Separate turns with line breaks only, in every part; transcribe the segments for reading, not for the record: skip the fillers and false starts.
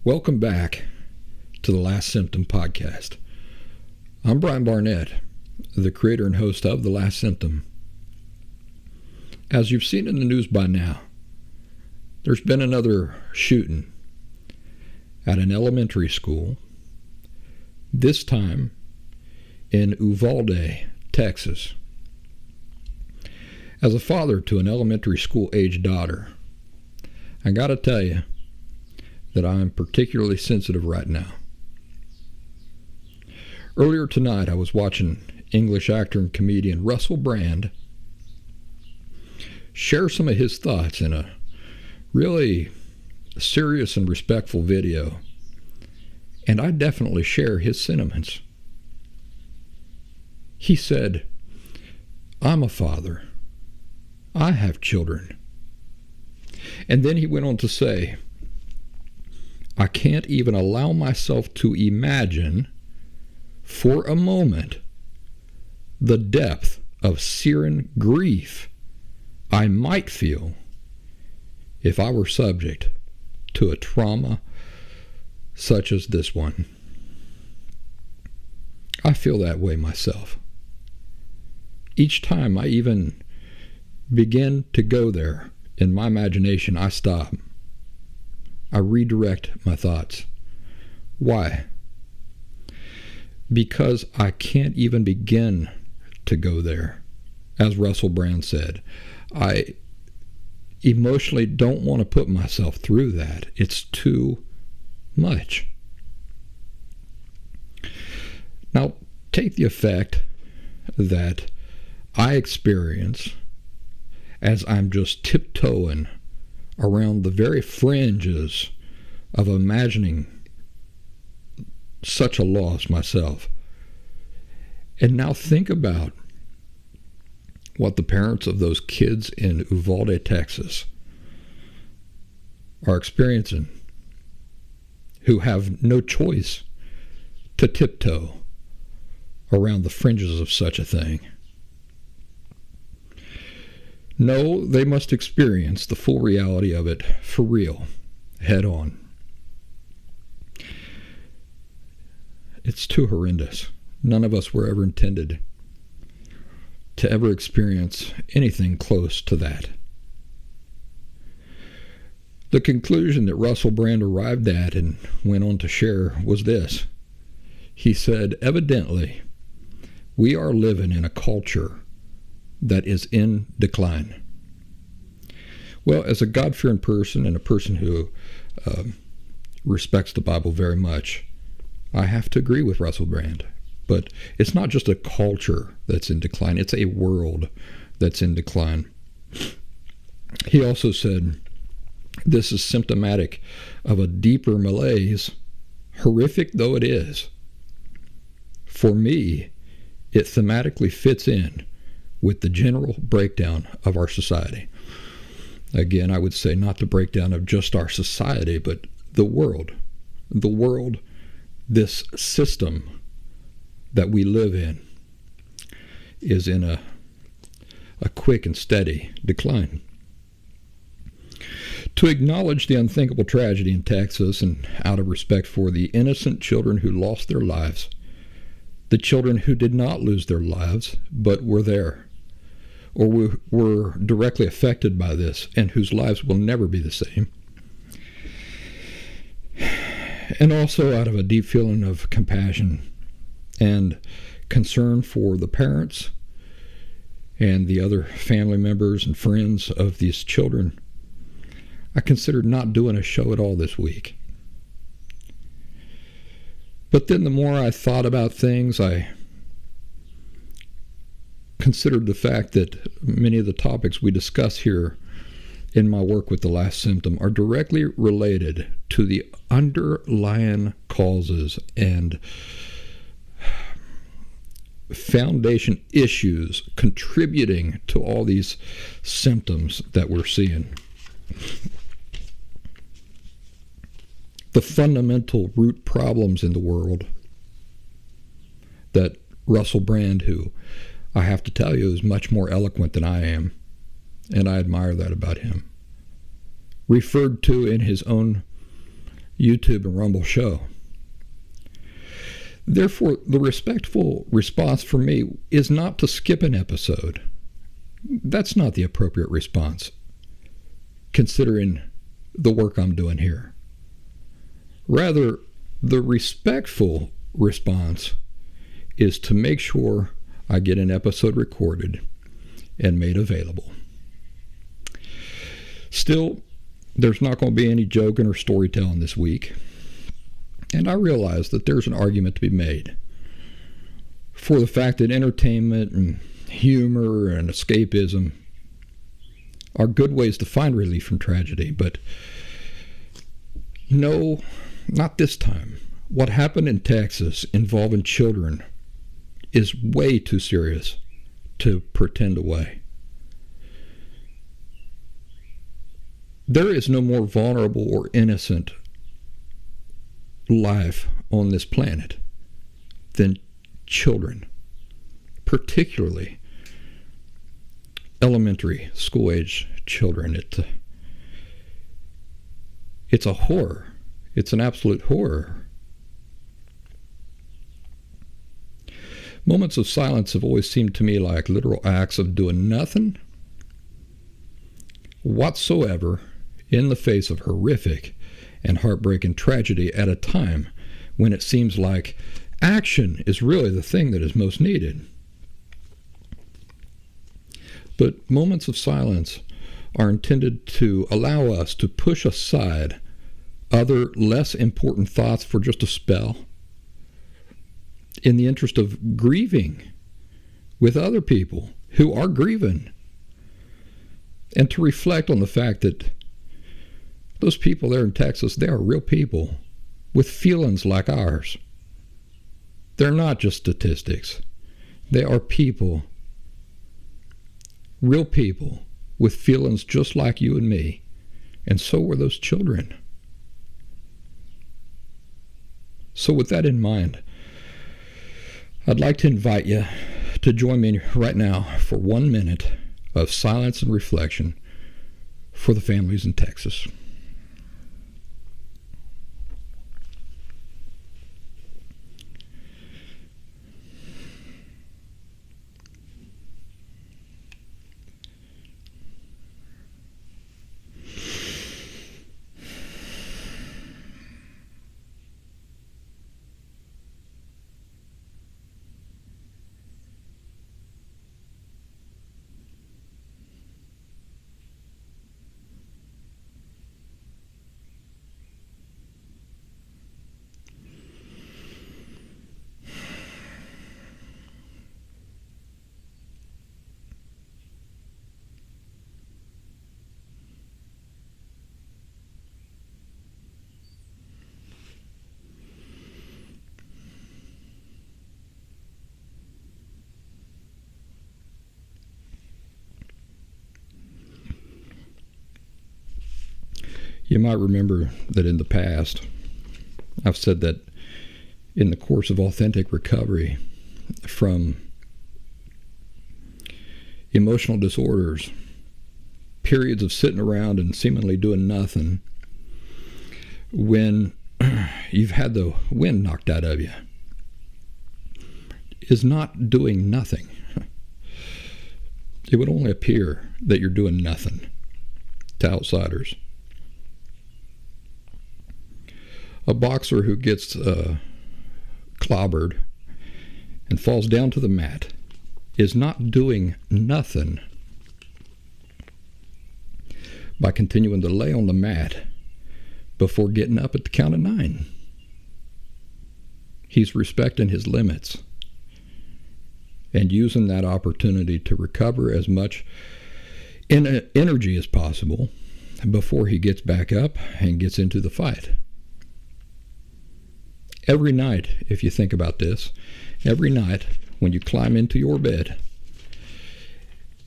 Welcome back to the Last Symptom podcast. I'm Brian Barnett, the creator and host of The Last Symptom. As you've seen in the news by now, there's been another shooting at an elementary school, this time in Uvalde, Texas. As a father to an elementary school-aged daughter, I gotta tell you that I'm particularly sensitive right now. Earlier tonight, I was watching English actor and comedian Russell Brand share some of his thoughts in a really serious and respectful video, and I definitely share his sentiments. He said, "I'm a father. I have children." And then he went on to say, "I can't even allow myself to imagine for a moment the depth of searing grief I might feel if I were subject to a trauma such as this one." I feel that way myself. Each time I even begin to go there in my imagination, I stop. I redirect my thoughts. Why? Because I can't even begin to go there. As Russell Brand said, I emotionally don't want to put myself through that. It's too much. Now, take the effect that I experience as I'm just tiptoeing around the very fringes of imagining such a loss myself. And now think about what the parents of those kids in Uvalde, Texas are experiencing, who have no choice to tiptoe around the fringes of such a thing. No, they must experience the full reality of it for real, head on. It's too horrendous. None of us were ever intended to ever experience anything close to that. The conclusion that Russell Brand arrived at and went on to share was this. He said, "Evidently, we are living in a culture that is in decline." Well, as a God-fearing person and a person who respects the Bible very much, I have to agree with Russell Brand. But it's not just a culture that's in decline, it's a world that's in decline. He also said, "This is symptomatic of a deeper malaise, horrific though it is. For me, it thematically fits in with the general breakdown of our society." Again, I would say not the breakdown of just our society, but the world. The world, this system that we live in, is in a quick and steady decline. To acknowledge the unthinkable tragedy in Texas, and out of respect for the innocent children who lost their lives, the children who did not lose their lives but were there, or were directly affected by this, and whose lives will never be the same. And also out of a deep feeling of compassion and concern for the parents and the other family members and friends of these children, I considered not doing a show at all this week. But then the more I thought about things, I considered the fact that many of the topics we discuss here in my work with The Last Symptom are directly related to the underlying causes and foundation issues contributing to all these symptoms that we're seeing. The fundamental root problems in the world that Russell Brand, who I have to tell you is much more eloquent than I am, and I admire that about him, referred to in his own YouTube and Rumble show. Therefore, the respectful response for me is not to skip an episode. That's not the appropriate response, considering the work I'm doing here. Rather, the respectful response is to make sure I get an episode recorded and made available. Still, there's not going to be any joking or storytelling this week. And I realize that there's an argument to be made for the fact that entertainment and humor and escapism are good ways to find relief from tragedy. But no, not this time. What happened in Texas involving children is way too serious to pretend away. There is no more vulnerable or innocent life on this planet than children, particularly elementary school age children. It's a horror. It's an absolute horror. Moments of silence have always seemed to me like literal acts of doing nothing whatsoever in the face of horrific and heartbreaking tragedy at a time when it seems like action is really the thing that is most needed. But moments of silence are intended to allow us to push aside other less important thoughts for just a spell in the interest of grieving with other people who are grieving, and to reflect on the fact that those people there in Texas, they are real people with feelings like ours. They're not just statistics. They are people, real people with feelings just like you and me. And so were those children. So with that in mind, I'd like to invite you to join me right now for 1 minute of silence and reflection for the families in Texas. You might remember that in the past, I've said that in the course of authentic recovery from emotional disorders, periods of sitting around and seemingly doing nothing, when you've had the wind knocked out of you, is not doing nothing. It would only appear that you're doing nothing to outsiders. A boxer who gets clobbered and falls down to the mat is not doing nothing by continuing to lay on the mat before getting up at the count of 9. He's respecting his limits and using that opportunity to recover as much energy as possible before he gets back up and gets into the fight. Every night, if you think about this, every night when you climb into your bed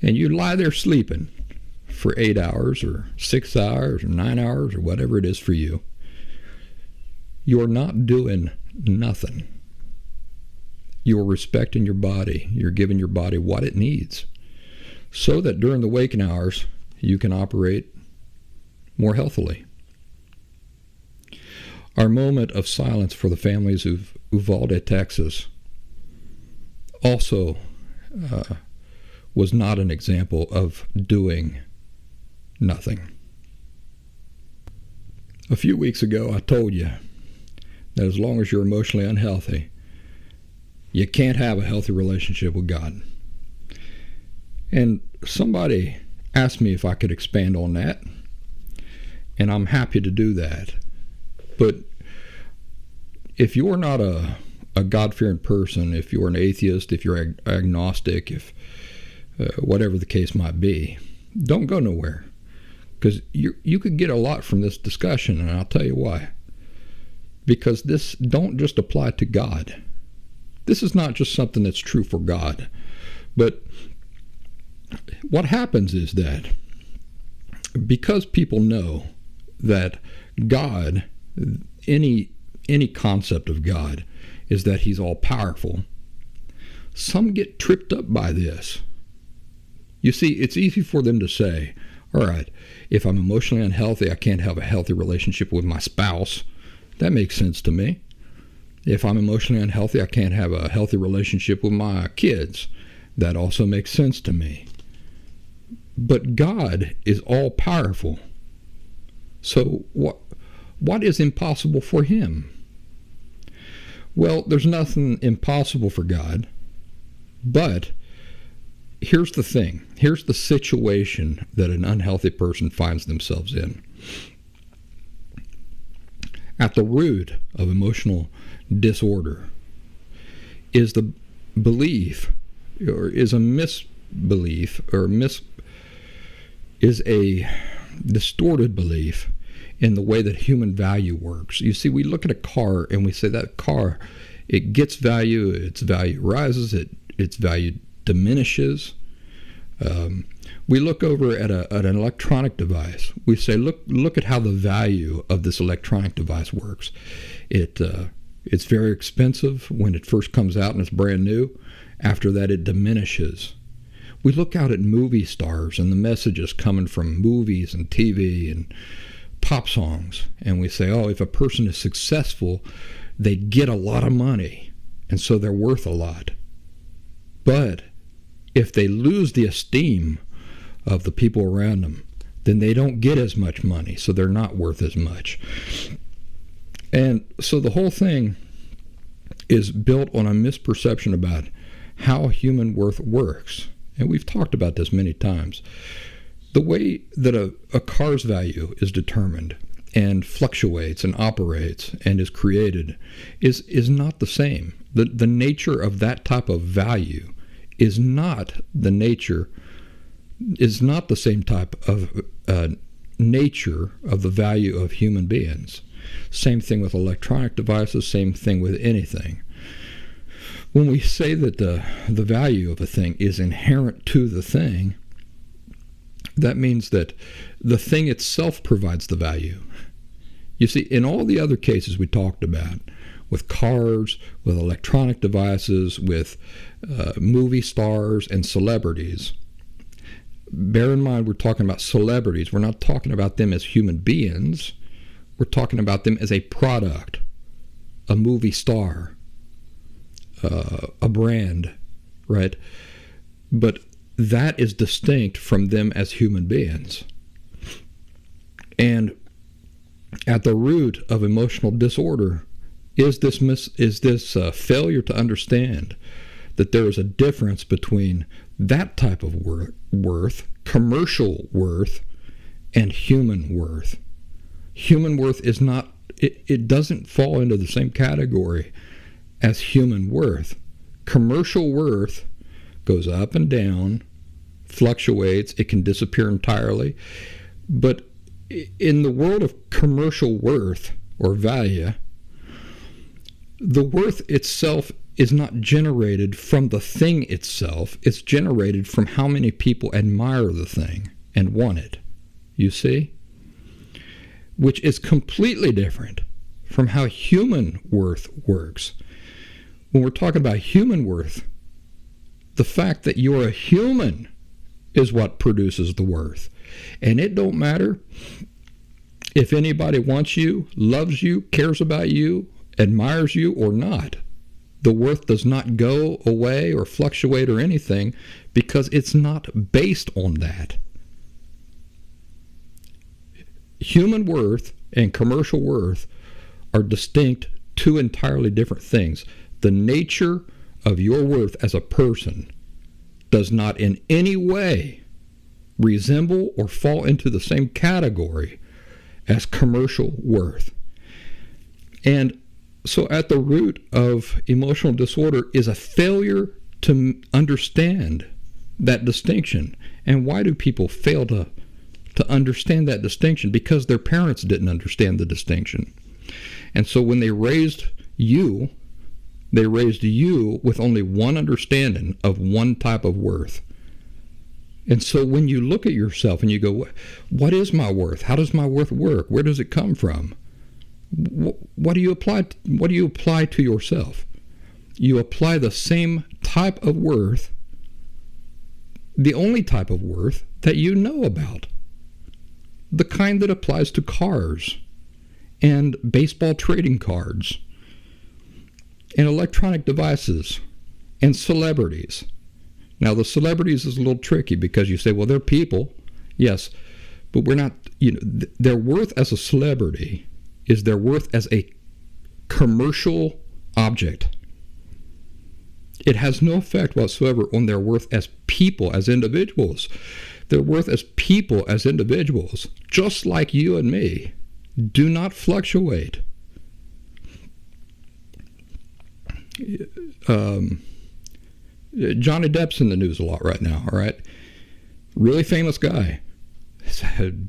and you lie there sleeping for 8 hours or 6 hours or 9 hours or whatever it is for you, you're not doing nothing. You're respecting your body. You're giving your body what it needs so that during the waking hours you can operate more healthily. Our moment of silence for the families of Uvalde, Texas, also was not an example of doing nothing. A few weeks ago, I told you that as long as you're emotionally unhealthy, you can't have a healthy relationship with God. And somebody asked me if I could expand on that, and I'm happy to do that. But if you're not a God-fearing person, if you're an atheist, if you're agnostic, if whatever the case might be, don't go nowhere, because you could get a lot from this discussion, and I'll tell you why. Because this don't just apply to God. This is not just something that's true for God. But what happens is that because people know that God, any concept of God, is that he's all-powerful, some get tripped up by this. You see, it's easy for them to say, all right, if I'm emotionally unhealthy, I can't have a healthy relationship with my spouse. That makes sense to me. If I'm emotionally unhealthy, I can't have a healthy relationship with my kids. That also makes sense to me. But God is all-powerful. So what is impossible for him? Well, there's nothing impossible for God, but here's the thing. Here's the situation that an unhealthy person finds themselves in. At the root of emotional disorder is the belief, or is a misbelief, or is a distorted belief in the way that human value works. You see, we look at a car and we say that car, it gets value, its value rises, its value diminishes. We look over at an electronic device. We say, look at how the value of this electronic device works. It's very expensive when it first comes out and it's brand new. After that, it diminishes. We look out at movie stars and the messages coming from movies and TV and pop songs, and we say, oh, if a person is successful, they get a lot of money, and so they're worth a lot. But if they lose the esteem of the people around them, then they don't get as much money, so they're not worth as much. And so the whole thing is built on a misperception about how human worth works. And we've talked about this many times. The way that a car's value is determined and fluctuates and operates and is created is not the same. The nature of that type of value is not the same type of nature of the value of human beings. Same thing with electronic devices, same thing with anything. When we say that the value of a thing is inherent to the thing, that means that the thing itself provides the value. You see, in all the other cases we talked about, with cars, with electronic devices, with movie stars and celebrities, bear in mind we're talking about celebrities. We're not talking about them as human beings. We're talking about them as a product, a movie star, a brand, right? But that is distinct from them as human beings. And at the root of emotional disorder is this failure to understand that there is a difference between that type of worth, commercial worth, and human worth. Human worth is not, it doesn't fall into the same category as human worth. Commercial worth goes up and down, fluctuates, it can disappear entirely. But in the world of commercial worth or value, the worth itself is not generated from the thing itself. It's generated from how many people admire the thing and want it. You see? Which is completely different from how human worth works. When we're talking about human worth, the fact that you're a human is what produces the worth. And it don't matter if anybody wants you, loves you, cares about you, admires you or not, the worth does not go away or fluctuate or anything, because it's not based on that. Human worth and commercial worth are distinct, two entirely different things. The nature of your worth as a person does not in any way resemble or fall into the same category as commercial worth. And so at the root of emotional disorder is a failure to understand that distinction. And why do people fail to understand that distinction? Because their parents didn't understand the distinction. And so when they raised you with only one understanding of one type of worth. And so when you look at yourself and you go, what is my worth? How does my worth work? Where does it come from? What do you apply to yourself? You apply the same type of worth, the only type of worth that you know about. The kind that applies to cars and baseball trading cards and electronic devices and celebrities. Now, the celebrities is a little tricky because you say, well, they're people. Yes, but we're not, their worth as a celebrity is their worth as a commercial object. It has no effect whatsoever on their worth as people, as individuals. Their worth as people, as individuals, just like you and me, do not fluctuate. Johnny Depp's in the news a lot right now, all right? Really famous guy. He's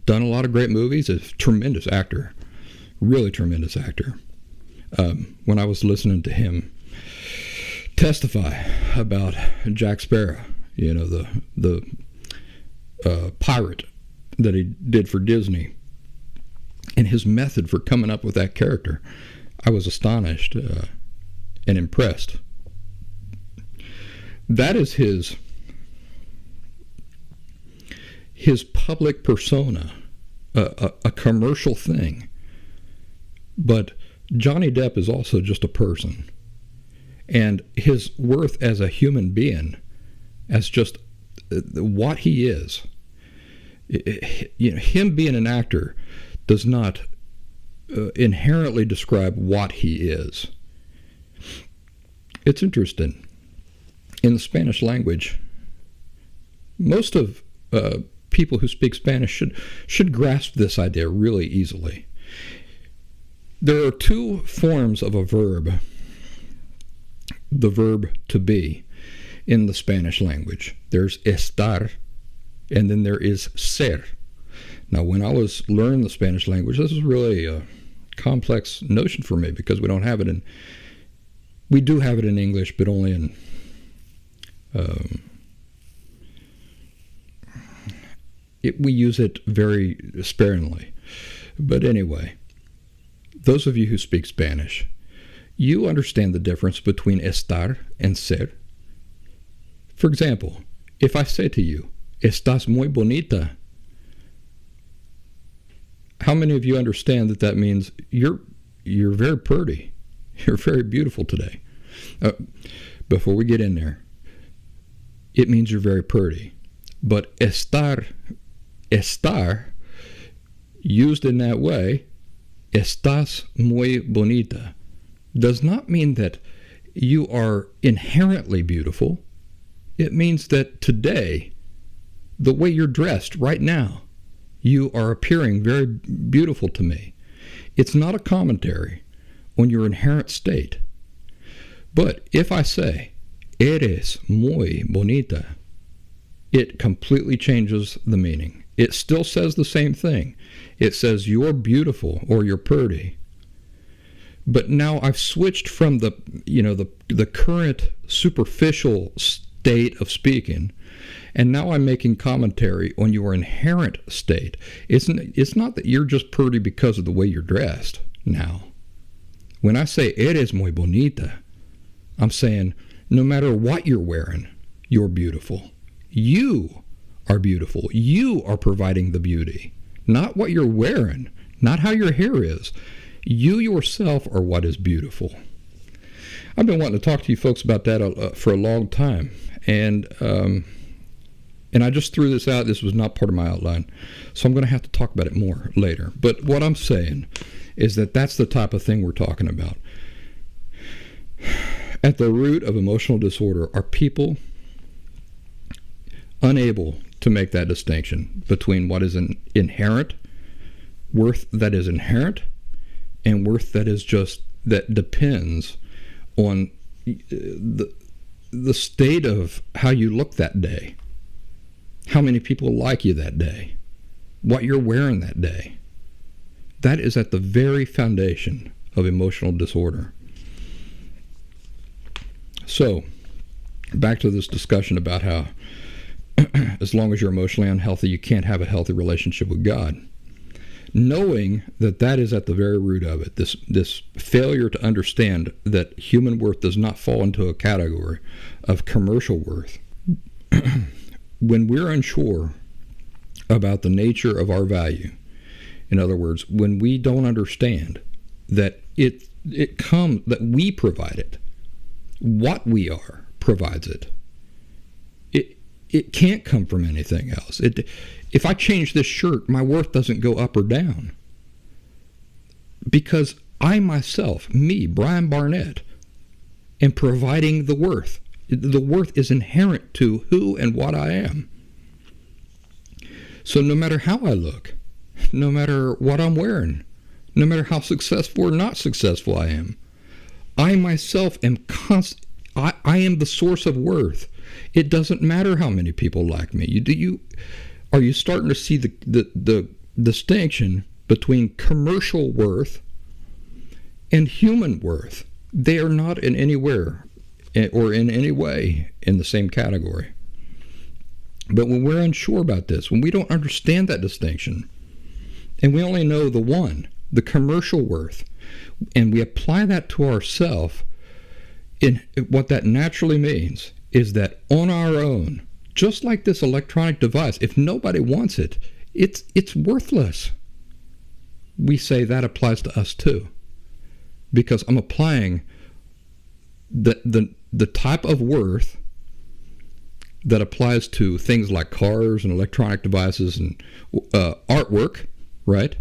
done a lot of great movies. A tremendous actor. Really tremendous actor. When I was listening to him testify about Jack Sparrow, the pirate that he did for Disney, and his method for coming up with that character, I was astonished and impressed. That is his public persona, a commercial thing. But Johnny Depp is also just a person. And his worth as a human being, as just what he is, him being an actor does not inherently describe what he is. It's interesting. In the Spanish language, most of people who speak Spanish should grasp this idea really easily. There are two forms of a verb, the verb to be, in the Spanish language. There's estar, and then there is ser. Now, when I was learning the Spanish language, this is really a complex notion for me because we do have it in English, but only in we use it very sparingly. But anyway, those of you who speak Spanish, you understand the difference between estar and ser. For example, if I say to you, estás muy bonita, how many of you understand that means you're very pretty, you're very beautiful today? Before we get in there, it means you're very pretty. But estar, used in that way, estás muy bonita, does not mean that you are inherently beautiful. It means that today, the way you're dressed right now, you are appearing very beautiful to me. It's not a commentary on your inherent state. But if I say, eres muy bonita, it completely changes the meaning. It still says the same thing. It says you're beautiful or you're pretty. But now I've switched from the current superficial state of speaking, and now I'm making commentary on your inherent state. It's not that you're just pretty because of the way you're dressed now. When I say eres muy bonita, I'm saying no matter what you're wearing, you're beautiful. You are beautiful. You are providing the beauty. Not what you're wearing, not how your hair is. You yourself are what is beautiful. I've been wanting to talk to you folks about that for a long time, and I just threw this out. This was not part of my outline, so I'm going to have to talk about it more later. But what I'm saying is that that's the type of thing we're talking about. At the root of emotional disorder are people unable to make that distinction between what is an inherent worth that is inherent and worth that is just that depends on the state of how you look that day, how many people like you that day, what you're wearing that day. That is at the very foundation of emotional disorder. So, back to this discussion about how as long as you're emotionally unhealthy, you can't have a healthy relationship with God. Knowing that that is at the very root of it, this failure to understand that human worth does not fall into a category of commercial worth. When we're unsure about the nature of our value, in other words, when we don't understand that it comes, that we provide it, what we are provides it. It can't come from anything else. If I change this shirt, my worth doesn't go up or down. Because I myself, me, Brian Barnett, am providing the worth. The worth is inherent to who and what I am. So no matter how I look, no matter what I'm wearing, no matter how successful or not successful I am, I myself am I am the source of worth. It doesn't matter how many people like me. Are you starting to see the distinction between commercial worth and human worth? They are not in anywhere or in any way in the same category. But when we're unsure about this, when we don't understand that distinction, and we only know the one, the commercial worth, and we apply that to ourselves, in what that naturally means is that on our own, just like this electronic device, if nobody wants it, it's worthless. We say that applies to us too, because I'm applying the type of worth that applies to things like cars and electronic devices and artwork, right?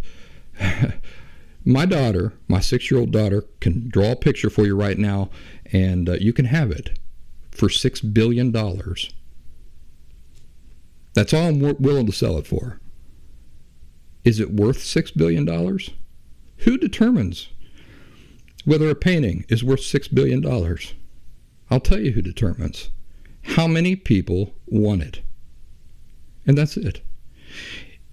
My daughter, my 6-year-old daughter, can draw a picture for you right now, and you can have it for $6 billion. That's all I'm willing to sell it for. Is it worth $6 billion? Who determines whether a painting is worth $6 billion? I'll tell you who determines. How many people want it? And that's it.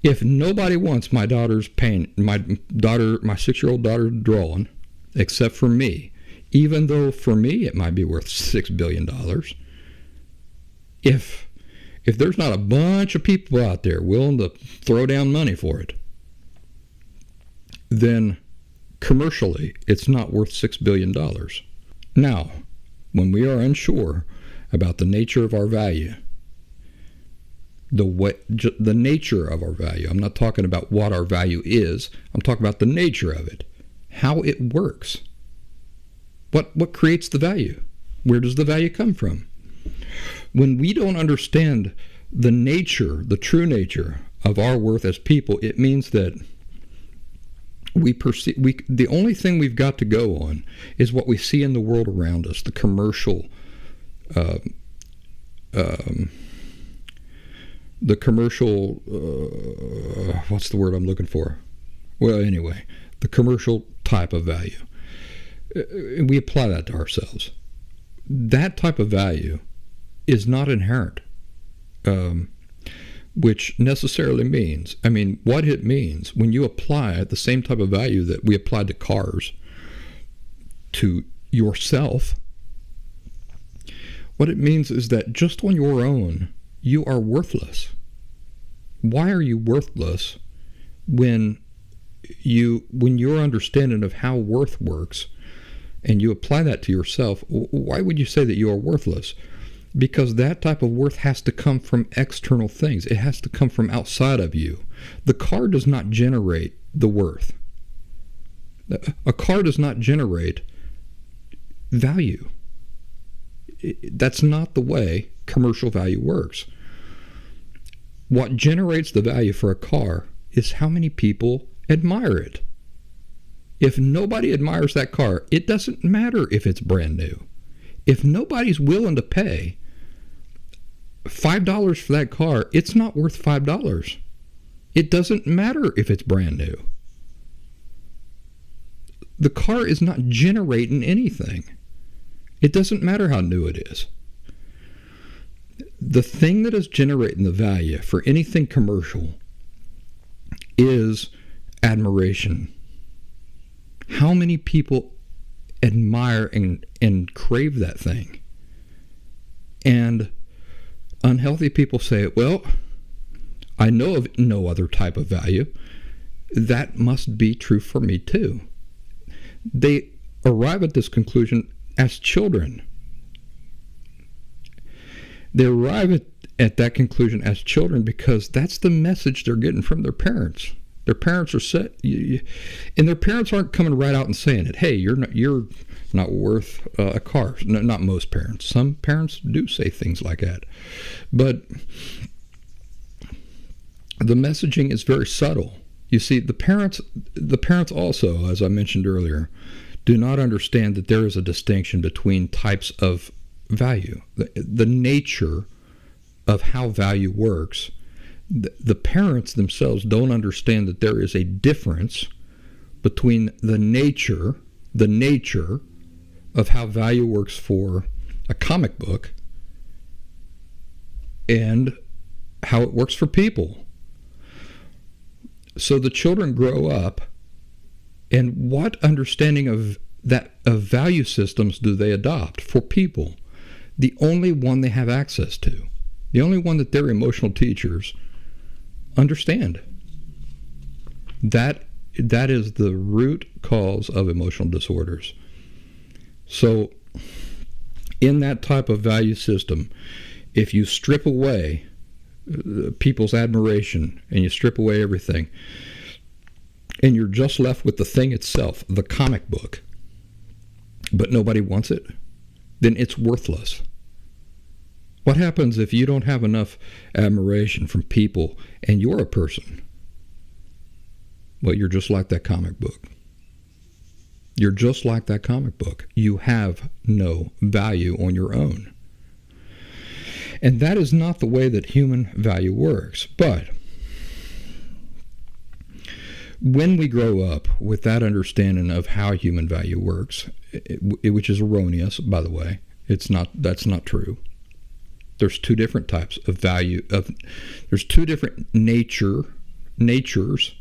If nobody wants my daughter's my 6-year-old daughter's drawing, except for me, even though for me it might be worth $6 billion, if there's not a bunch of people out there willing to throw down money for it, then commercially it's not worth $6 billion. Now, when we are unsure about the nature of our value, the nature of our value. I'm not talking about what our value is. I'm talking about the nature of it, how it works. What creates the value? Where does the value come from? When we don't understand the nature, the true nature of our worth as people, it means that the only thing we've got to go on is what we see in the world around us, the commercial what's the word I'm looking for? Well, anyway, the commercial type of value. We apply that to ourselves. That type of value is not inherent, which necessarily means, what it means when you apply the same type of value that we applied to cars to yourself, what it means is that just on your own, you are worthless. Why are you worthless when your understanding of how worth works and you apply that to yourself? Why would you say that you are worthless? Because that type of worth has to come from external things. It has to come from outside of you. The car does not generate the worth. A car does not generate value. That's not the way commercial value works. What generates the value for a car is how many people admire it. If nobody admires that car, it doesn't matter if it's brand new. If nobody's willing to pay $5 for that car, it's not worth $5. It doesn't matter if it's brand new. The car is not generating anything. It doesn't matter how new it is. The thing that is generating the value for anything commercial is admiration. How many people admire and crave that thing? And unhealthy people say, well, I know of no other type of value. That must be true for me too. They arrive at this conclusion as children. They arrive at that conclusion as children because that's the message they're getting from their parents. Their parents are set, and their parents aren't coming right out and saying it. Hey, you're not worth a car. No, not most parents. Some parents do say things like that, but the messaging is very subtle. You see, the parents also, as I mentioned earlier, do not understand that there is a distinction between types of value. The nature of how value works. The parents themselves don't understand that there is a difference between the nature of how value works for a comic book and how it works for people. So the children grow up, and what understanding of value systems do they adopt for people? The only one they have access to, the only one that their emotional teachers understand. That is the root cause of emotional disorders. So in that type of value system, if you strip away people's admiration and you strip away everything, and you're just left with the thing itself, the comic book, but nobody wants it, then it's worthless. What happens if you don't have enough admiration from people and you're a person? Well, you're just like that comic book. You're just like that comic book. You have no value on your own. And that is not the way that human value works. But when we grow up with that understanding of how human value works, which is erroneous, by the way, that's not true. There's two different types of value. There's two different natures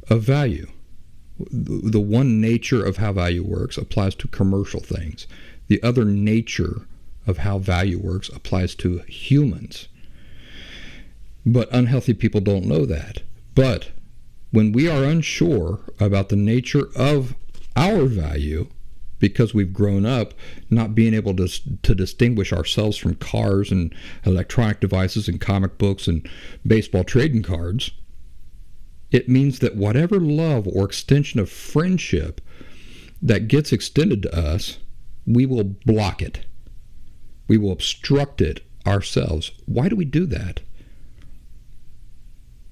of value. The one nature of how value works applies to commercial things. The other nature of how value works applies to humans. But unhealthy people don't know that. But when we are unsure about the nature of our value, because we've grown up not being able to distinguish ourselves from cars and electronic devices and comic books and baseball trading cards, it means that whatever love or extension of friendship that gets extended to us, we will block it. We will obstruct it ourselves. Why do we do that?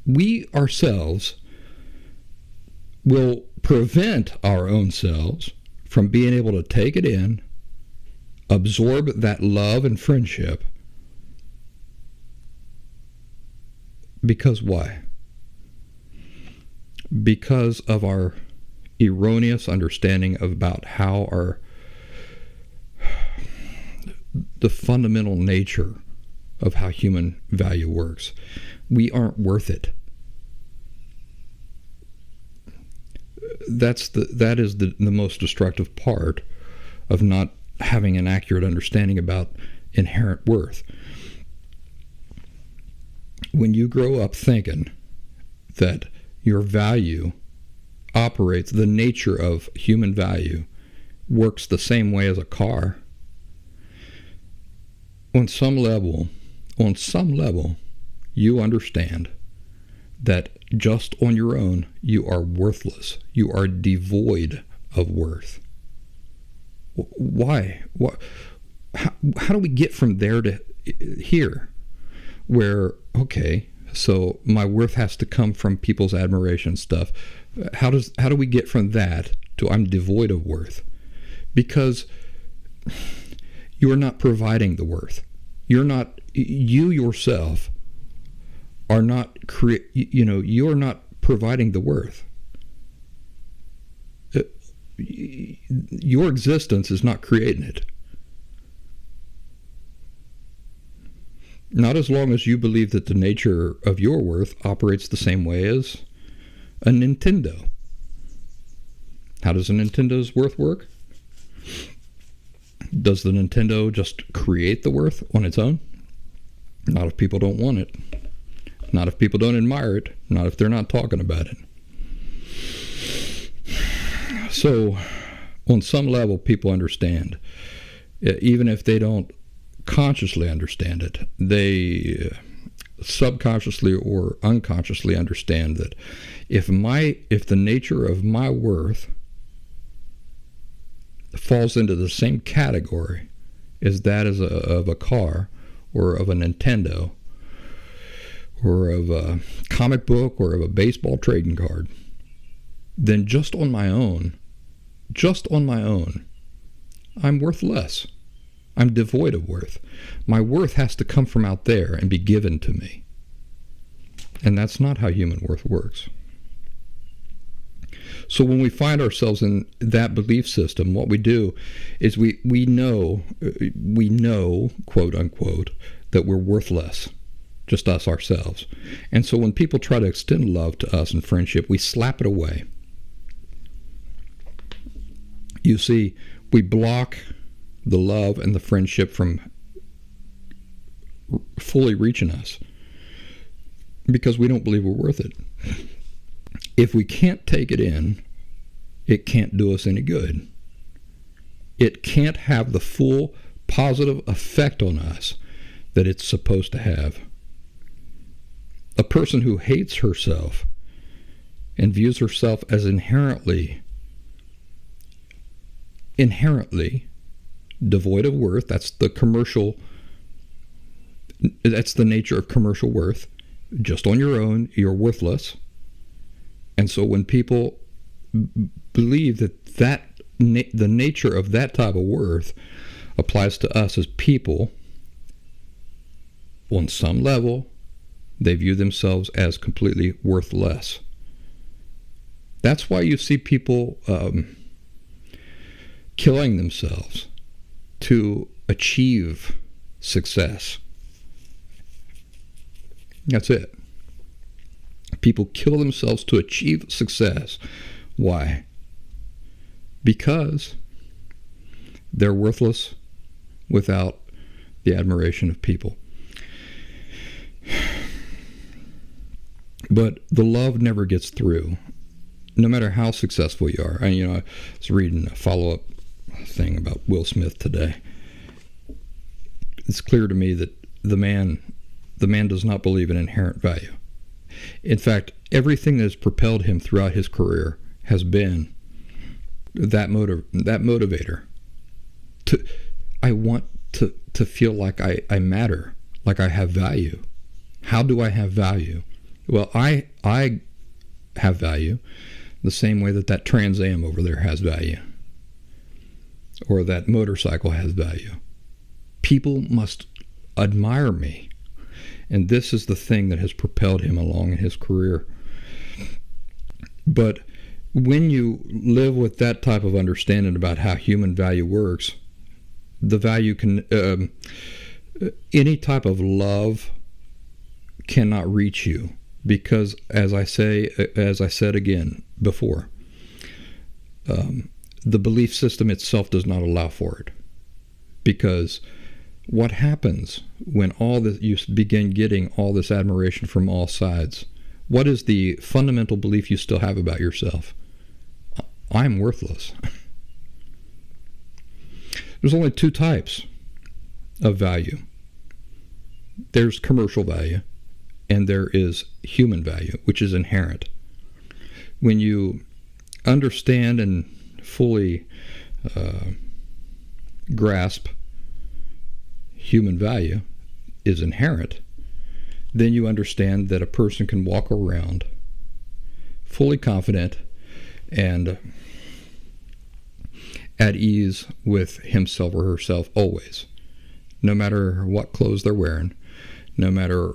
We ourselves will prevent our own selves from being able to take it in, absorb that love and friendship. Because why? Because of our erroneous understanding about how the fundamental nature of how human value works. We aren't worth it. That is the most destructive part of not having an accurate understanding about inherent worth. When you grow up thinking that your value operates, the nature of human value works the same way as a car, on some level, you understand that just on your own, you are worthless. You are devoid of worth. Why? How do we get from there to here? Where, okay, so my worth has to come from people's admiration stuff. How do we get from that to I'm devoid of worth? Because you're not providing the worth. You yourself are not you're not providing the worth. Your existence is not creating it. Not as long as you believe that the nature of your worth operates the same way as a Nintendo. How does a Nintendo's worth work? Does the Nintendo just create the worth on its own? Not if people don't want it. Not if people don't admire it. Not if they're not talking about it. So, on some level, people understand. Even if they don't consciously understand it, they subconsciously or unconsciously understand that if the nature of my worth falls into the same category as that of a car or of a Nintendo or of a comic book or of a baseball trading card, then just on my own, I'm worth less. I'm devoid of worth. My worth has to come from out there and be given to me. And that's not how human worth works. So when we find ourselves in that belief system, what we do is we know, quote unquote, that we're worthless, just us ourselves. And so when people try to extend love to us in friendship, we slap it away. You see, we block the love and the friendship from fully reaching us because we don't believe we're worth it. If we can't take it in, it can't do us any good. It can't have the full positive effect on us that it's supposed to have. A person who hates herself and views herself as inherently devoid of worth, that's the nature of commercial worth. Just on your own, you're worthless. And so when people believe that the nature of that type of worth applies to us as people, on some level, they view themselves as completely worthless. That's why you see people killing themselves to achieve success. That's it. People kill themselves to achieve success. Why? Because they're worthless without the admiration of people. But the love never gets through, no matter how successful you are. I was reading a follow-up thing about Will Smith today. It's clear to me that the man does not believe in inherent value. In fact, everything that has propelled him throughout his career has been that motivator. I want to feel like I matter, like I have value. How do I have value? Well, I have value the same way that Trans Am over there has value, or that motorcycle has value. People must admire me. And this is the thing that has propelled him along in his career. But when you live with that type of understanding about how human value works, the value can, any type of love cannot reach you, because as I said again before, the belief system itself does not allow for it. Because what happens when you begin getting all this admiration from all sides? What is the fundamental belief you still have about yourself? I'm worthless. There's only two types of value. There's commercial value, and there is human value, which is inherent. When you understand and fully grasp human value is inherent, then you understand that a person can walk around fully confident and at ease with himself or herself always, no matter what clothes they're wearing, no matter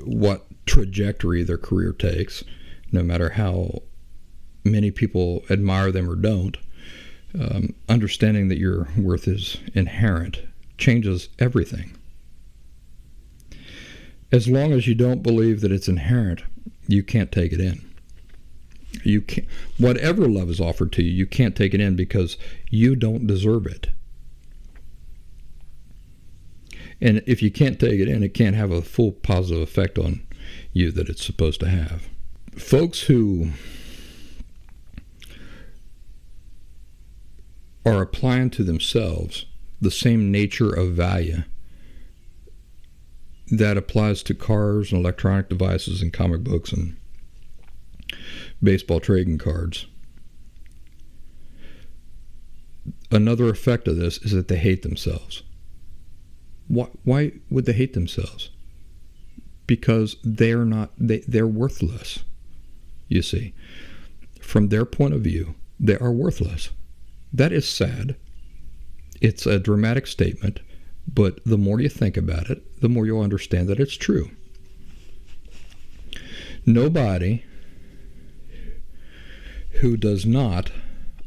what trajectory their career takes, no matter how many people admire them or don't. Understanding that your worth is inherent changes everything. As long as you don't believe that it's inherent, you can't take it in. You can't, whatever love is offered to you, you can't take it in because you don't deserve it. And if you can't take it in, it can't have a full positive effect on you that it's supposed to have. Folks who are applying to themselves the same nature of value that applies to cars and electronic devices and comic books and baseball trading cards. Another effect of this is that they hate themselves. Why would they hate themselves? Because they're worthless. You see, from their point of view, they are worthless. That is sad. It's a dramatic statement, but the more you think about it, the more you'll understand that it's true. Nobody who does not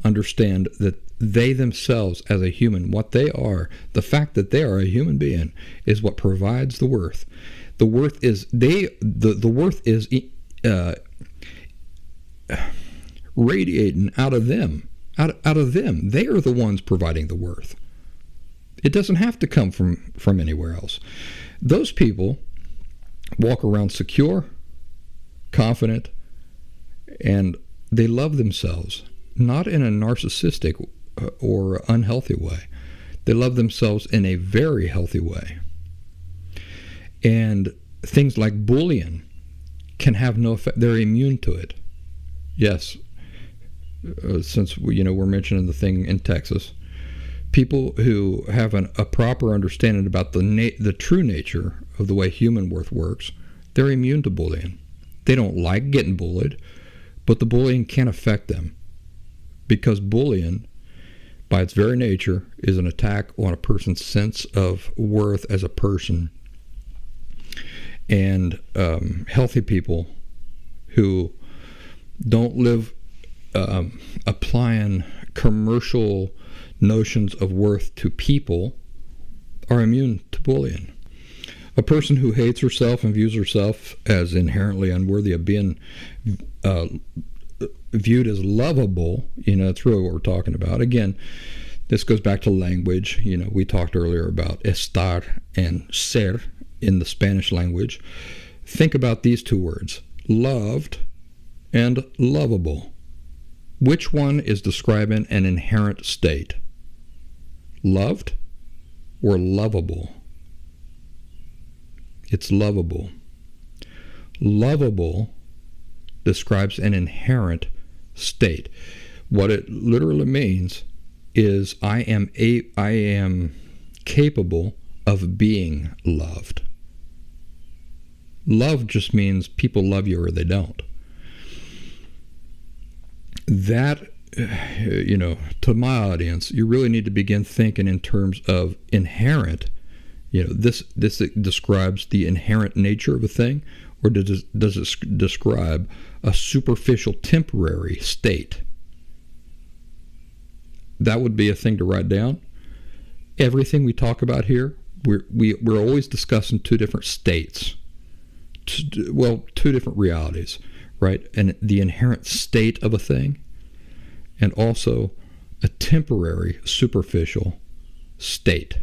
understand that they themselves as a human, what they are, the fact that they are a human being is what provides the worth. The worth is the worth is radiating out of them. Out of them. They are the ones providing the worth. It doesn't have to come from anywhere else. Those people walk around secure, confident, and they love themselves, not in a narcissistic or unhealthy way. They love themselves in a very healthy way. And things like bullying can have no effect. They're immune to it. Yes, since we're mentioning the thing in Texas, people who have a proper understanding about the true nature of the way human worth works, they're immune to bullying. They don't like getting bullied, but the bullying can't affect them, because bullying, by its very nature, is an attack on a person's sense of worth as a person. And healthy people who don't live applying commercial notions of worth to people are immune to bullying. A person who hates herself and views herself as inherently unworthy of being viewed as lovable, that's really what we're talking about. Again, this goes back to language. We talked earlier about Estar and Ser in the Spanish language. Think about these two words, loved and lovable. Which one is describing an inherent state? Loved or lovable? It's lovable. Lovable describes an inherent state. What it literally means is I am capable of being loved. Love just means people love you or they don't. That, to my audience, you really need to begin thinking in terms of inherent. This describes the inherent nature of a thing, or does it describe a superficial, temporary state? That would be a thing to write down. Everything we talk about here, we're always discussing two different states. Two different realities, right? And the inherent state of a thing, and also a temporary, superficial state.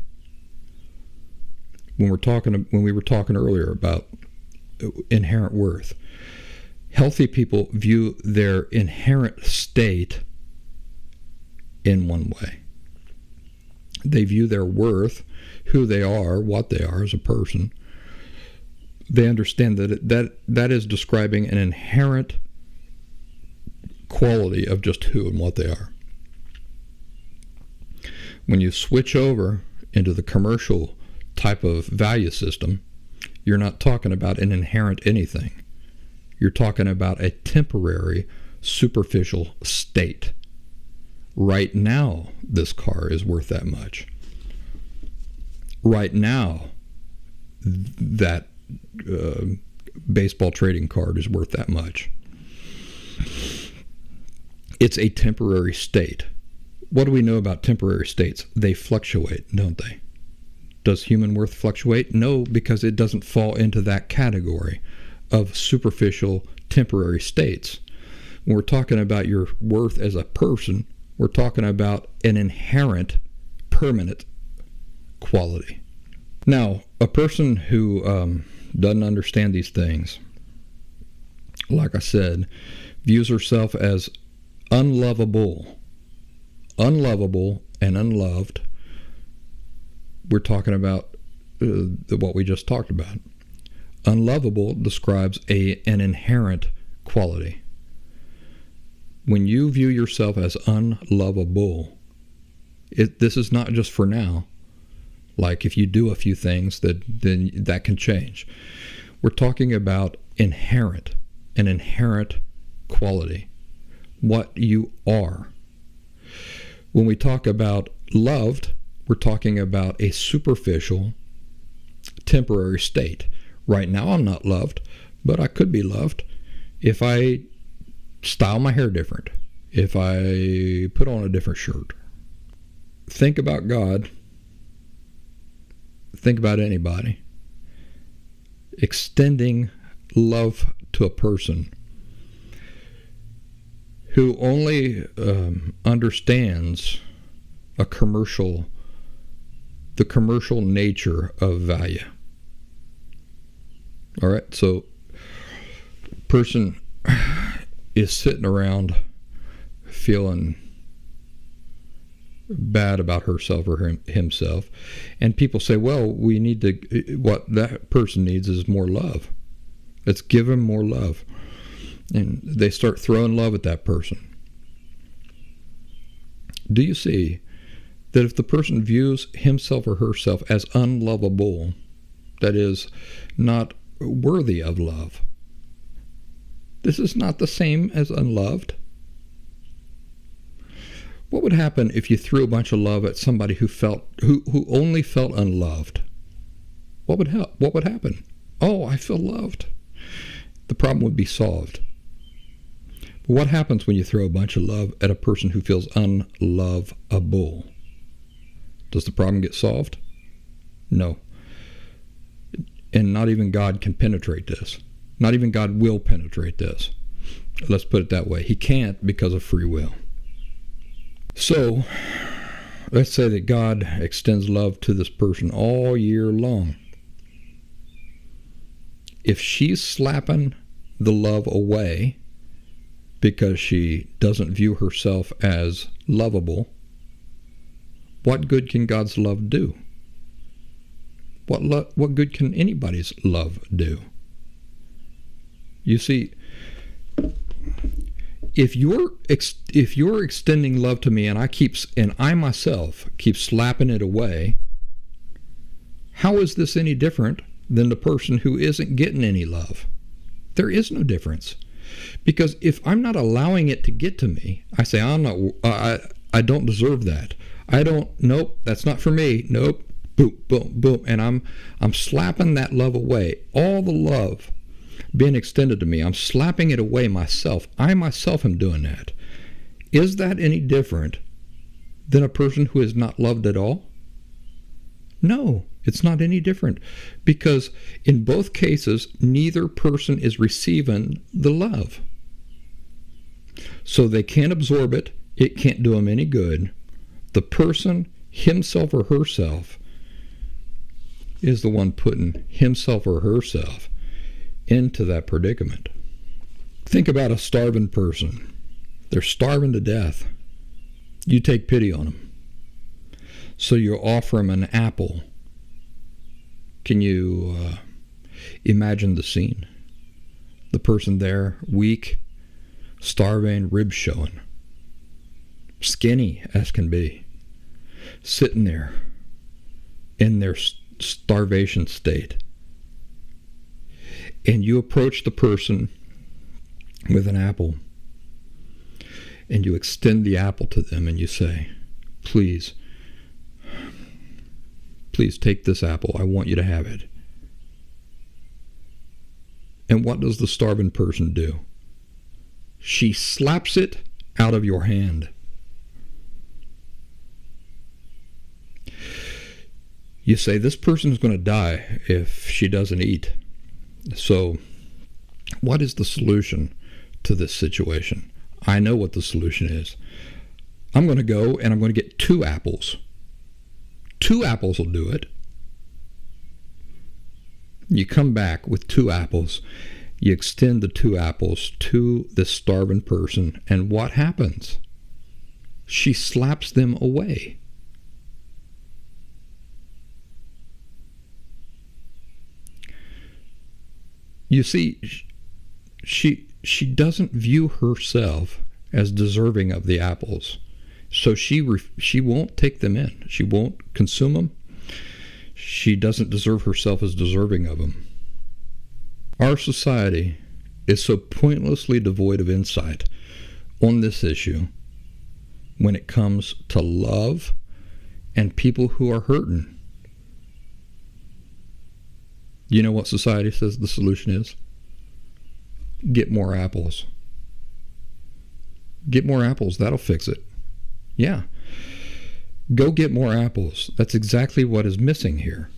When we were talking earlier about inherent worth, healthy people view their inherent state in one way. They view their worth, who they are, what they are as a person. They understand that is describing an inherent quality of just who and what they are. When you switch over into the commercial type of value system, you're not talking about an inherent anything. You're talking about a temporary, superficial state. Right now, this car is worth that much. Right now, that baseball trading card is worth that much. It's a temporary state. What do we know about temporary states? They fluctuate, don't they? Does human worth fluctuate? No, because it doesn't fall into that category of superficial temporary states. When we're talking about your worth as a person, we're talking about an inherent, permanent quality. Now, a person who doesn't understand these things, like I said, views herself as unlovable and unloved. We're talking about what we just talked about. Unlovable describes an inherent quality. When you view yourself as unlovable, this is not just for now. Like if you do a few things, then that can change. We're talking about an inherent quality, what you are. When we talk about loved, we're talking about a superficial, temporary state. Right now I'm not loved, but I could be loved if I style my hair different, if I put on a different shirt. Think about God. Think about anybody. Extending love to a person who only understands the commercial nature of value. All right, so person is sitting around feeling bad about herself or himself, and people say, well, what that person needs is more love. Let's give him more love. And they start throwing love at that person. Do you see that if the person views himself or herself as unlovable, that is, not worthy of love, this is not the same as unloved? What would happen if you threw a bunch of love at somebody who only felt unloved? What would happen? Oh, I feel loved. The problem would be solved. But what happens when you throw a bunch of love at a person who feels unlovable? Does the problem get solved? No. And not even God can penetrate this. Not even God will penetrate this. Let's put it that way. He can't because of free will. So, let's say that God extends love to this person all year long. If she's slapping the love away because she doesn't view herself as lovable, what good can God's love do? What good can anybody's love do? You see, if you're extending love to me and I myself keep slapping it away, how is this any different than the person who isn't getting any love? There is no difference. Because if I'm not allowing it to get to me, I say, I don't deserve that. Nope, that's not for me. Nope, boom, boom, boom. And I'm slapping that love away. All the love being extended to me, I'm slapping it away myself. I myself am doing that. Is that any different than a person who is not loved at all? No, it's not any different, because in both cases, neither person is receiving the love. So they can't absorb it. It can't do them any good. The person, himself or herself, is the one putting himself or herself into that predicament. Think about a starving person. They're starving to death. You take pity on them. So you offer them an apple. Can you Imagine the scene. The person there, weak, starving, ribs showing, skinny as can be, sitting there in their starvation state. And you approach the person with an apple, and you extend the apple to them, and you say, please take this apple. I want you to have it. And what does the starving person do? She slaps it out of your hand. You say, this person is going to die if she doesn't eat. So, what is the solution to this situation? I know what the solution is. I'm going to go and I'm going to get 2 apples. 2 apples will do it. You come back with 2 apples. You extend the 2 apples to this starving person, and what happens? She slaps them away. You see, she doesn't view herself as deserving of the apples, so she won't take them in. She won't consume them. She doesn't deserve herself as deserving of them. Our society is so pointlessly devoid of insight on this issue when it comes to love and people who are hurting. You know what society says the solution is? Get more apples. Get more apples. That'll fix it. Yeah. Go get more apples. That's exactly what is missing here.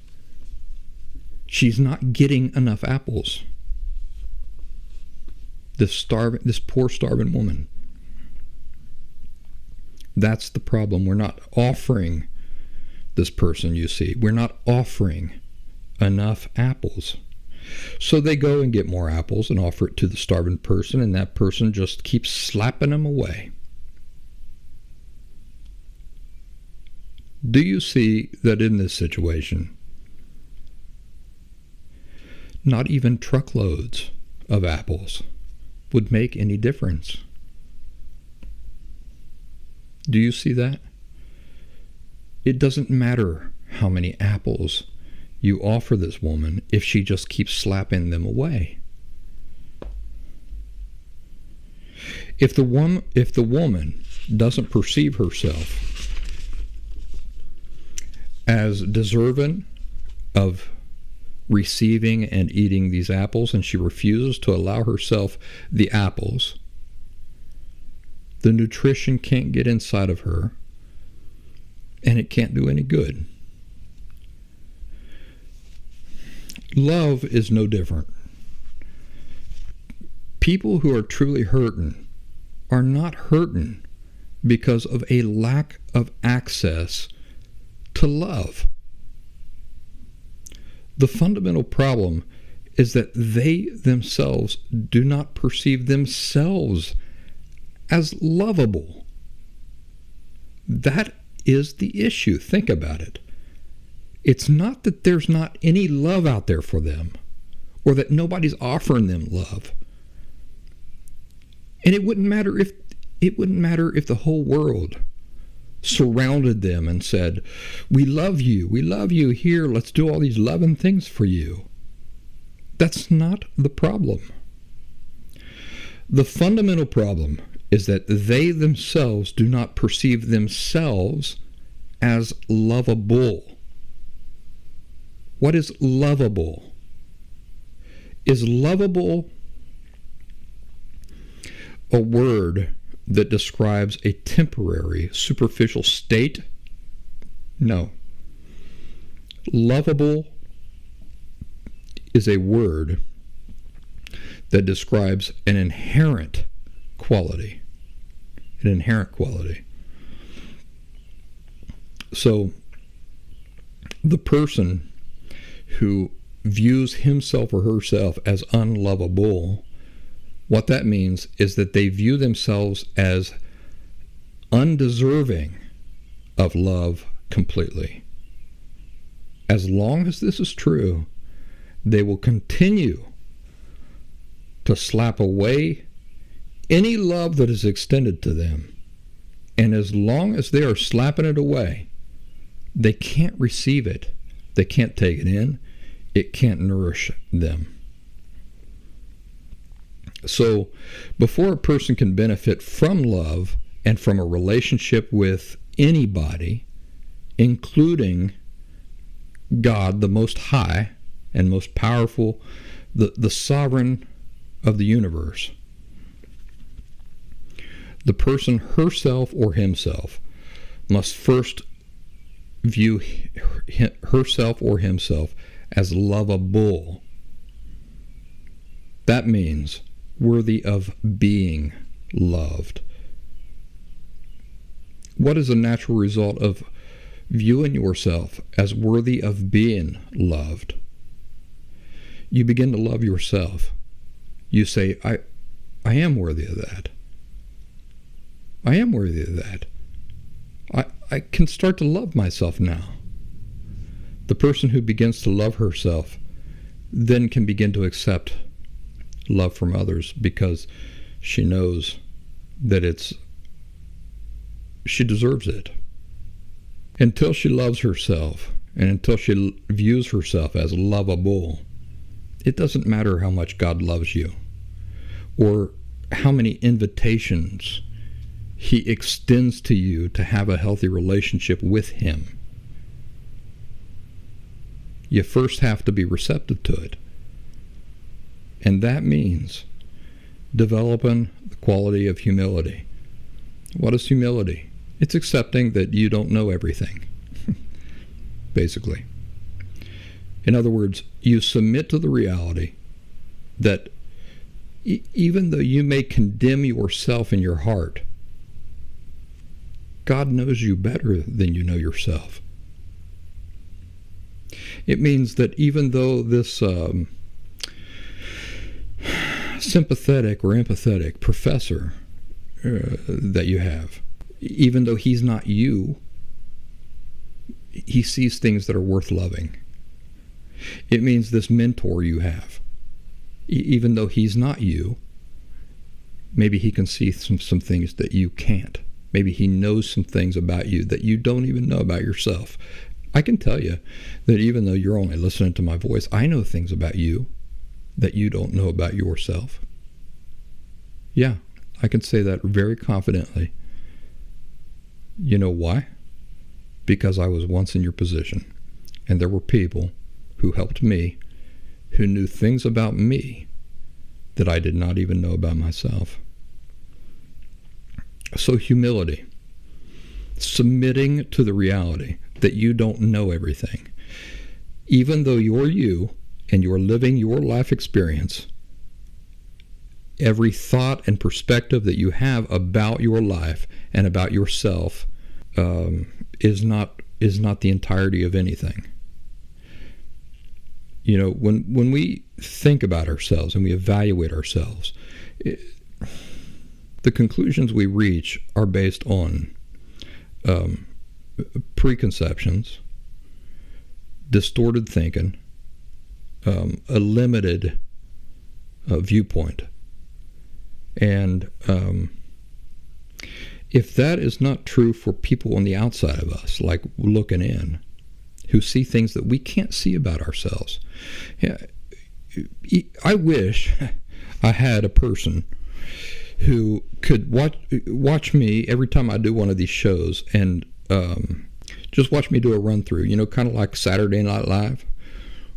She's not getting enough apples. This poor starving woman. That's the problem. We're not offering this person, you see. We're not offering enough apples. So they go and get more apples and offer it to the starving person, and that person just keeps slapping them away. Do you see that in this situation, not even truckloads of apples would make any difference? Do you see that? It doesn't matter how many apples you offer this woman if she just keeps slapping them away. If the woman doesn't perceive herself as deserving of receiving and eating these apples, and she refuses to allow herself the apples, the nutrition can't get inside of her, and it can't do any good. Love is no different. People who are truly hurting are not hurting because of a lack of access to love. The fundamental problem is that they themselves do not perceive themselves as lovable. That is the issue. Think about it. It's not that there's not any love out there for them, or that nobody's offering them love. And it wouldn't matter if the whole world surrounded them and said, we love you, here, let's do all these loving things for you. That's not the problem. The fundamental problem is that they themselves do not perceive themselves as lovable. What is lovable? Is lovable a word that describes a temporary, superficial state? No. Lovable is a word that describes an inherent quality. An inherent quality. So, the person who views himself or herself as unlovable, what that means is that they view themselves as undeserving of love completely. As long as this is true, they will continue to slap away any love that is extended to them. And as long as they are slapping it away, they can't receive it. They can't take it in. It can't nourish them. So before a person can benefit from love and from a relationship with anybody, including God, the Most High and most powerful, the sovereign of the universe, the person herself or himself must first view herself or himself as lovable. That means worthy of being loved. What is a natural result of viewing yourself as worthy of being loved? You begin to love yourself. You say, I am worthy of that. I am worthy of that. I can start to love myself now. The person who begins to love herself then can begin to accept love from others, because she knows that she deserves it. Until she loves herself and until she views herself as lovable, it doesn't matter how much God loves you or how many invitations He extends to you to have a healthy relationship with Him. You first have to be receptive to it. And that means developing the quality of humility. What is humility? It's accepting that you don't know everything, basically. In other words, you submit to the reality that even though you may condemn yourself in your heart, God knows you better than you know yourself. It means that even though this sympathetic or empathetic professor that you have, even though he's not you, he sees things that are worth loving. It means this mentor you have, even though he's not you, maybe he can see some things that you can't. Maybe he knows some things about you that you don't even know about yourself. I can tell you that even though you're only listening to my voice, I know things about you that you don't know about yourself. Yeah, I can say that very confidently. You know why? Because I was once in your position, and there were people who helped me, who knew things about me that I did not even know about myself. So humility, submitting to the reality that you don't know everything. Even though you're you and you're living your life experience, every thought and perspective that you have about your life and about yourself is not the entirety of anything. You know, when we think about ourselves and we evaluate ourselves, the conclusions we reach are based on preconceptions, distorted thinking, a limited viewpoint. And if that is not true for people on the outside of us, like looking in, who see things that we can't see about ourselves, I wish I had a person who could watch me every time I do one of these shows and just watch me do a run through, you know, kind of like Saturday Night Live,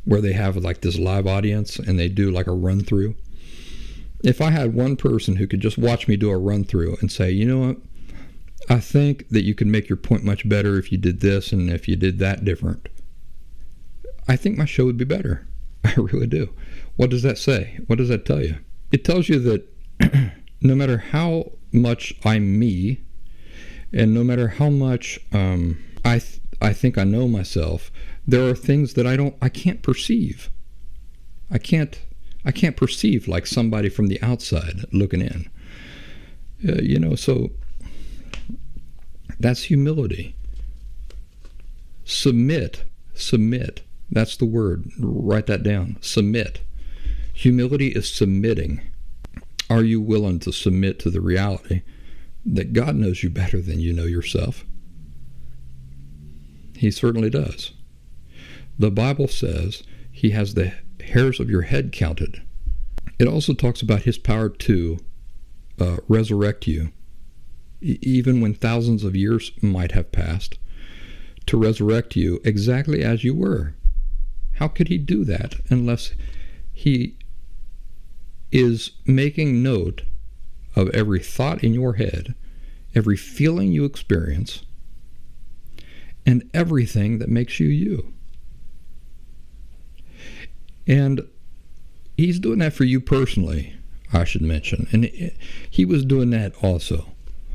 where they have like this live audience and they do like a run through. If I had one person who could just watch me do a run through and say, you know what, I think that you could make your point much better if you did this and if you did that different, I think my show would be better. I really do. What does that say? What does that tell you? It tells you that no matter how much I'm me, and no matter how much I think I know myself, there are things that I can't perceive. I can't perceive like somebody from the outside looking in. You know, so that's humility. Submit That's the word. Write that down. Submit. Humility is submitting. Are you willing to submit to the reality that God knows you better than you know yourself? He certainly does. The Bible says he has the hairs of your head counted. It also talks about his power to resurrect you, even when thousands of years might have passed, to resurrect you exactly as you were. How could he do that unless he is making note of every thought in your head, every feeling you experience, and everything that makes you you? And he's doing that for you personally, I should mention. And he was doing that also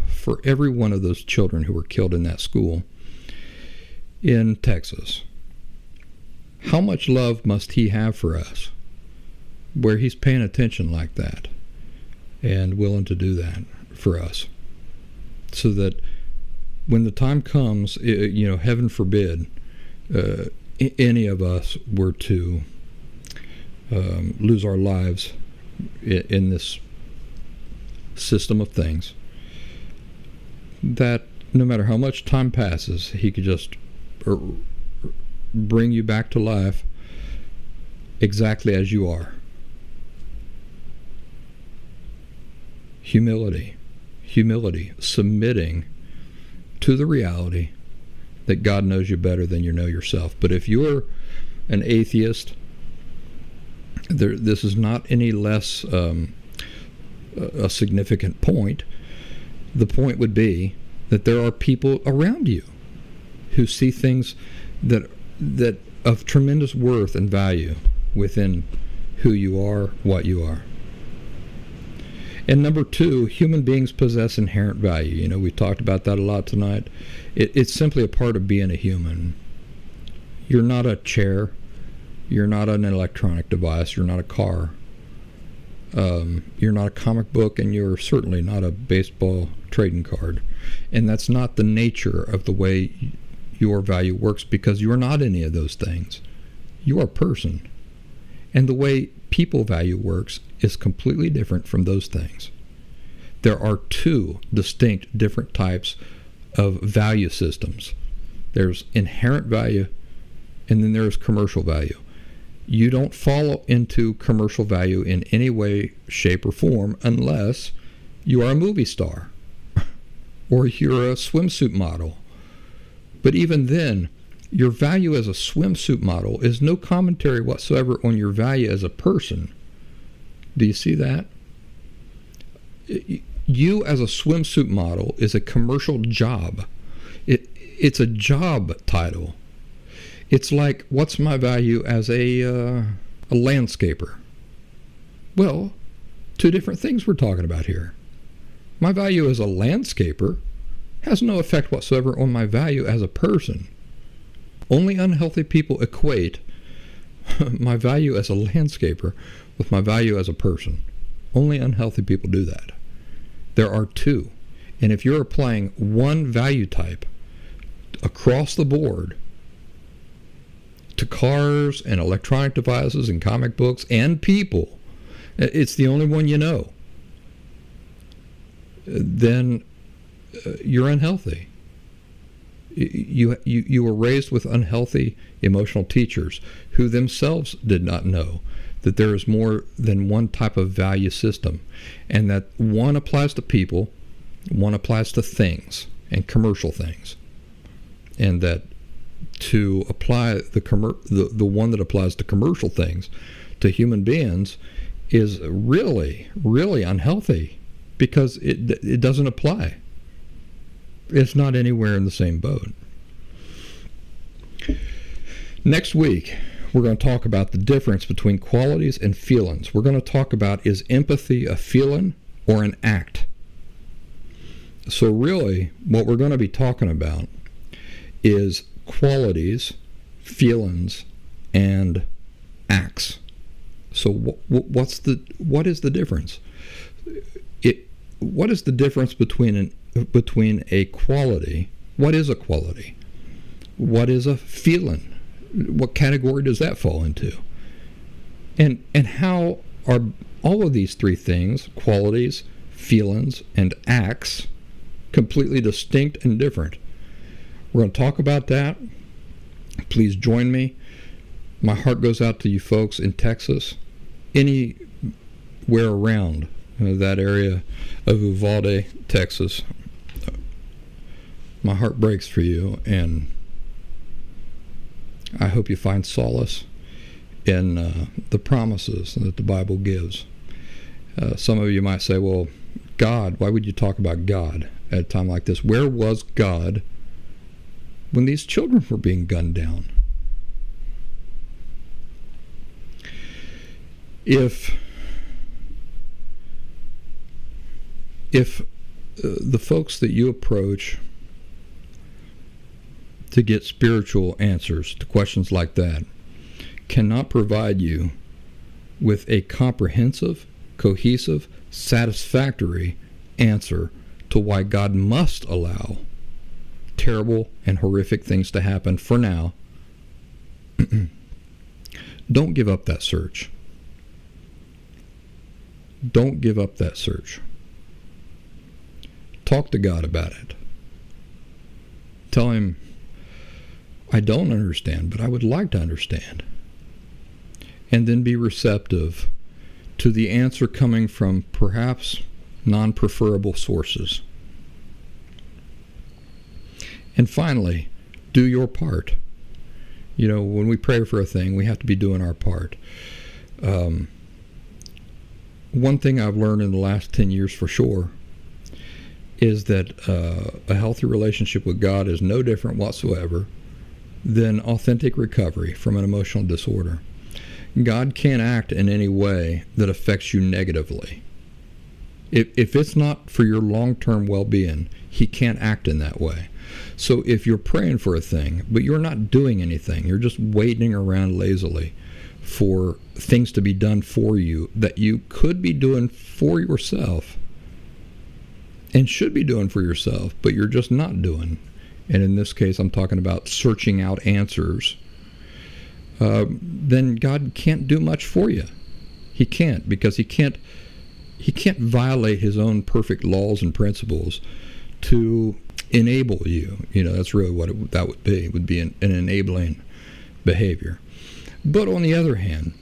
for every one of those children who were killed in that school in Texas. How much love must he have for us, where he's paying attention like that and willing to do that for us, so that when the time comes, heaven forbid, any of us were to lose our lives in this system of things, that no matter how much time passes, he could just bring you back to life exactly as you are. Humility, submitting to the reality that God knows you better than you know yourself. But if you're an atheist, this is not any less a significant point. The point would be that there are people around you who see things that of tremendous worth and value within who you are, what you are. And number two, human beings possess inherent value. We talked about that a lot tonight. It's simply a part of being a human. You're not a chair. You're not an electronic device. You're not a car. You're not a comic book, and you're certainly not a baseball trading card. And that's not the nature of the way your value works, because you're not any of those things. You're a person. And the way people value works is completely different from those things. There are two distinct different types of value systems. There's inherent value, and then there's commercial value. You don't fall into commercial value in any way, shape, or form unless you are a movie star or you're a swimsuit model. But even then, your value as a swimsuit model is no commentary whatsoever on your value as a person. Do you see that? You as a swimsuit model is a commercial job. It's a job title. It's like, what's my value as a landscaper? Well, two different things we're talking about here. My value as a landscaper has no effect whatsoever on my value as a person. Only unhealthy people equate my value as a landscaper with my value as a person. Only unhealthy people do that. There are two. And if you're applying one value type across the board to cars and electronic devices and comic books and people, it's the only one you know, then you're unhealthy. You were raised with unhealthy emotional teachers who themselves did not know that there is more than one type of value system, and that one applies to people, one applies to things and commercial things, and that to apply the one that applies to commercial things to human beings is really, really unhealthy, because it doesn't apply. It's not anywhere in the same boat. Next week, we're going to talk about the difference between qualities and feelings. We're going to talk about, is empathy a feeling or an act? So really, what we're going to be talking about is qualities, feelings, and acts. So what is the difference? What is the difference between a quality? What is a quality? What is a feeling? What category does that fall into? And how are all of these three things, qualities, feelings, and acts, completely distinct and different? We're going to talk about that. Please join me. My heart goes out to you folks in Texas, anywhere around that area of Uvalde, Texas. My heart breaks for you, and I hope you find solace in the promises that the Bible gives. Some of you might say, well, God, why would you talk about God at a time like this? Where was God when these children were being gunned down? If the folks that you approach to get spiritual answers to questions like that cannot provide you with a comprehensive, cohesive, satisfactory answer to why God must allow terrible and horrific things to happen for now, don't give up that search. Don't give up that search. Talk to God about it. Tell him, I don't understand, but I would like to understand. And then be receptive to the answer coming from perhaps non-preferable sources. And finally, do your part. You know, when we pray for a thing, we have to be doing our part. One thing I've learned in the last 10 years for sure is that a healthy relationship with God is no different whatsoever than authentic recovery from an emotional disorder. God can't act in any way that affects you negatively. If it's not for your long-term well-being, he can't act in that way. So if you're praying for a thing, but you're not doing anything, you're just waiting around lazily for things to be done for you that you could be doing for yourself and should be doing for yourself, but you're just not doing. And in this case, I'm talking about searching out answers. Then God can't do much for you. He can't, because he can't violate his own perfect laws and principles to enable you. You know, that's really what that would be. It would be an enabling behavior. But on the other hand,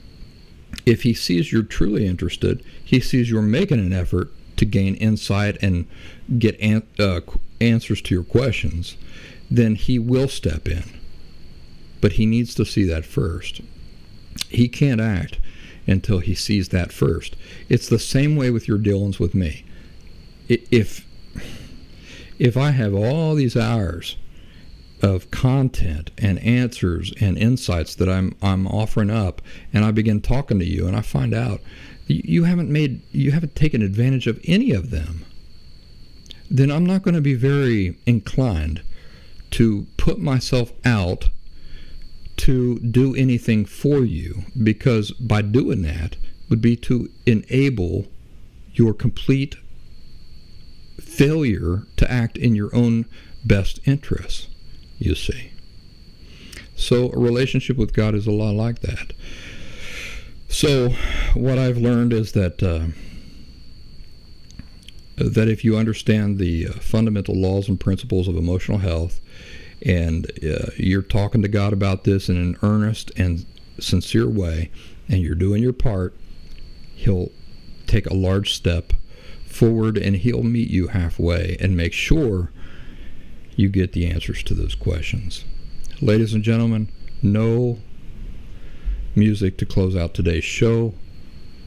if he sees you're truly interested, he sees you're making an effort to gain insight and get answers to your questions, then he will step in. But he needs to see that first. He can't act until he sees that first. It's the same way with your dealings with me. If I have all these hours of content and answers and insights that I'm offering up, and I begin talking to you, and I find out you haven't taken advantage of any of them, then I'm not going to be very inclined to put myself out to do anything for you, because by doing that would be to enable your complete failure to act in your own best interests, you see. So a relationship with God is a lot like that. So what I've learned is that that if you understand the fundamental laws and principles of emotional health, and you're talking to God about this in an earnest and sincere way, and you're doing your part, he'll take a large step forward, and he'll meet you halfway and make sure you get the answers to those questions. Ladies and gentlemen, no music to close out today's show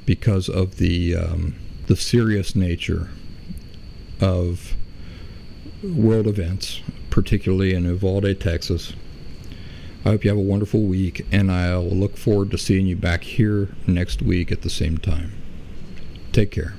because of the serious nature of world events, particularly in Uvalde, Texas. I hope you have a wonderful week, and I'll look forward to seeing you back here next week at the same time. Take care.